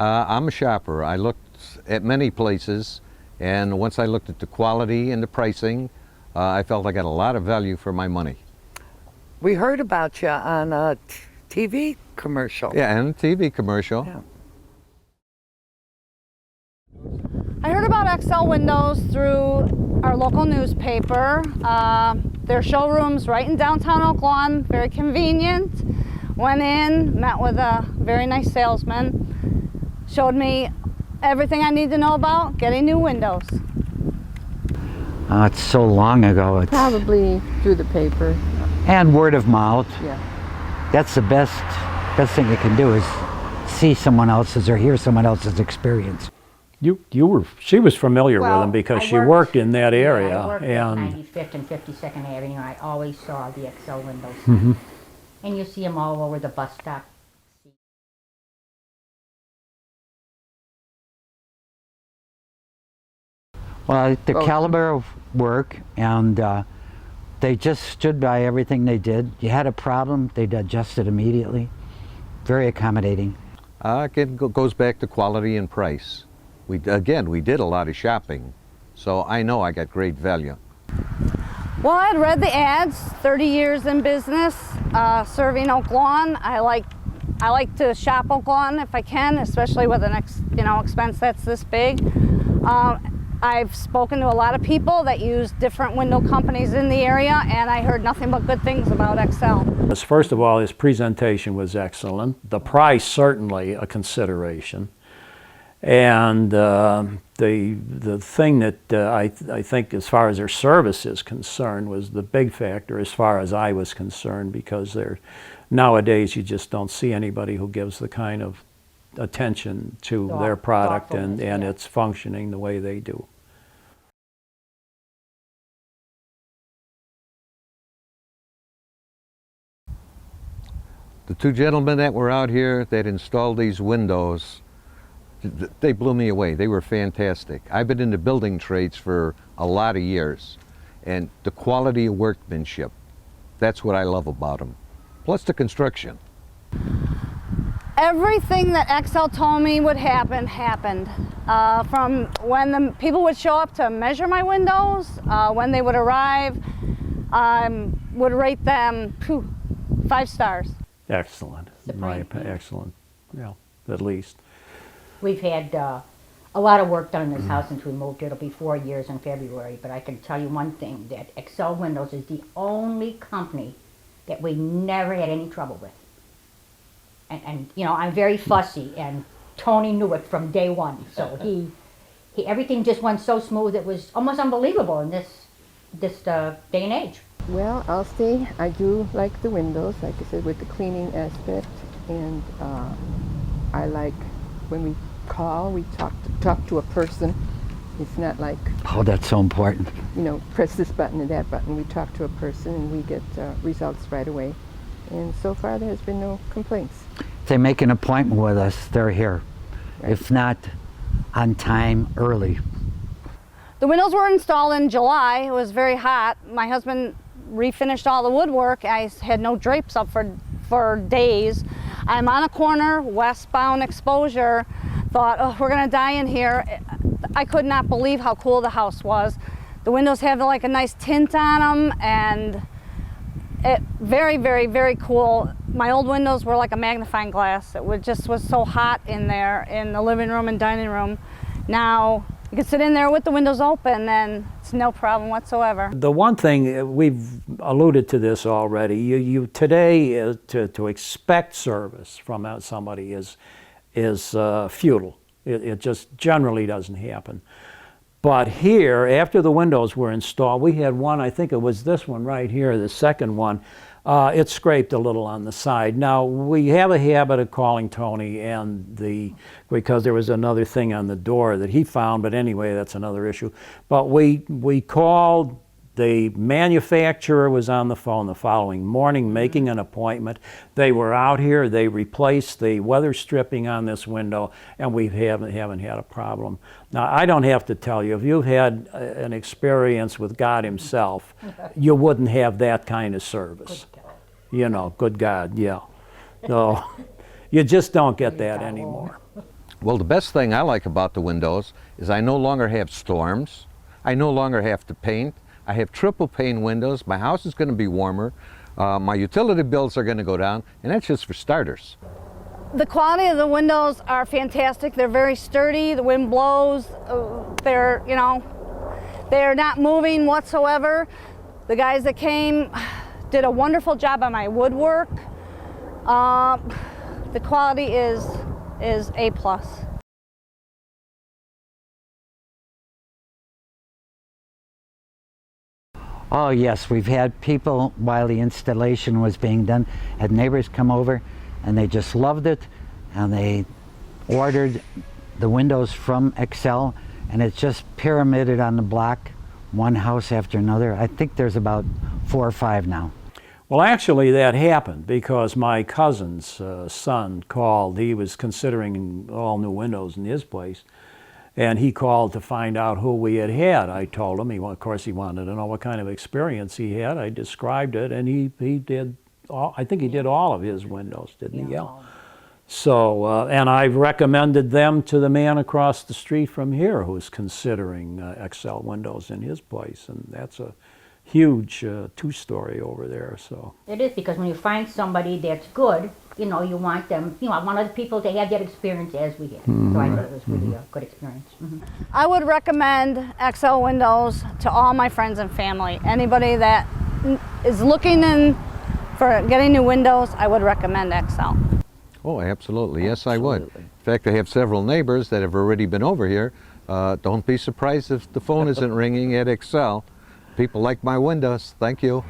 I'm a shopper. I looked at many places, and once I looked at the quality and the pricing, I felt I got a lot of value for my money. We heard about you on a TV commercial. Yeah, and a TV commercial. Yeah. I heard about Excel Windows through our local newspaper. Their showroom's right in downtown Oak Lawn, very convenient. Went in, met with a very nice salesman, showed me everything I need to know about getting new windows. It's so long ago. It's Probably through the paper. and word of mouth. Yeah. That's the best thing you can do is see someone else's or hear someone else's experience. She was familiar with Well, them because I she worked in that area. Yeah, I worked and at 95th and 52nd Avenue. I always saw the Excel windows. Mhm. And you see them all over the bus stop. Well, the caliber of work, and they just stood by everything they did. You had a problem, they'd adjust it immediately. Very accommodating. Again, goes back to quality and price. We did a lot of shopping, so I know I got great value. Well, I'd read the ads, 30 years in business, serving Oak Lawn. I like to shop Oak Lawn if I can, especially with an expense that's this big. I've spoken to a lot of people that use different window companies in the area, and I heard nothing but good things about Excel. First of all, his presentation was excellent. The price certainly a consideration. And the thing that I think as far as their service is concerned was the big factor as far as I was concerned, because nowadays you just don't see anybody who gives the kind of attention to their product and its functioning the way they do. The two gentlemen that were out here that installed these windows, they blew me away. They were fantastic. I've been in the building trades for a lot of years, and the quality of workmanship, that's what I love about them. Plus the construction. Everything that Excel told me would happen, happened. From when the people would show up to measure my windows, when they would arrive, would rate them 5 stars. Excellent. Excellent. Yeah, at least. We've had a lot of work done in this house since we moved here. It'll be 4 years in February, but I can tell you one thing, that Excel Windows is the only company that we never had any trouble with. And you know, I'm very fussy, and Tony knew it from day one. So he everything just went so smooth. It was almost unbelievable in this day and age. Well, I'll say I do like the windows, like I said, with the cleaning aspect, and I like when we call, we talk to a person. It's not like, Oh, that's so important. you know, press this button and that button. We talk to a person and we get results right away. And so far there has been no complaints. If they make an appointment with us, they're here. Right. If not, on time, early. The windows were installed in July. It was very hot. My husband refinished all the woodwork. I had no drapes up for days. I'm on a corner, westbound exposure. Thought, oh, we're gonna die in here. I could not believe how cool the house was. The windows have like a nice tint on them, and very, very, very cool. My old windows were like a magnifying glass. It just was so hot in there in the living room and dining room. Now you can sit in there with the windows open and it's no problem whatsoever. The one thing, we've alluded to this already, you today to expect service from somebody is futile. It just generally doesn't happen. But here, after the windows were installed, we had one, I think it was this one right here, the second one. It scraped a little on the side. Now, we have a habit of calling Tony because there was another thing on the door that he found, but anyway, that's another issue. But we called, the manufacturer was on the phone the following morning making an appointment. They were out here, they replaced the weather stripping on this window, and we haven't had a problem. Now, I don't have to tell you, if you've had an experience with God himself, you wouldn't have that kind of service. You know, good God, yeah. So you just don't get that anymore. Well, the best thing I like about the windows is I no longer have storms. I no longer have to paint. I have triple pane windows. My house is going to be warmer. My utility bills are going to go down, and that's just for starters. The quality of the windows are fantastic. They're very sturdy. The wind blows. They're, you know, they're not moving whatsoever. The guys that came did a wonderful job on my woodwork. The quality is A+. Oh yes, we've had people, while the installation was being done, had neighbors come over and they just loved it, and they ordered the windows from Excel, and it's just pyramided on the block, one house after another. I think there's about 4 or 5 now. Well, actually, that happened because my cousin's son called. He was considering all new windows in his place, and he called to find out who we had had. I told him. Of course, he wanted to know what kind of experience he had. I described it, and he did. I think he did all of his windows, didn't he? Yeah. So, and I've recommended them to the man across the street from here who's considering Excel windows in his place, and that's a huge 2-story over there. So It is, because when you find somebody that's good, you know, you want them, you know, I want other people to have that experience as we did. So I thought it was really a good experience. I would recommend Excel windows to all my friends and family. Anybody that is looking in for getting new windows, I would recommend Excel. Oh, absolutely. Yes, I would. In fact, I have several neighbors that have already been over here. Don't be surprised if the phone isn't ringing at Excel. People like my windows. Thank you.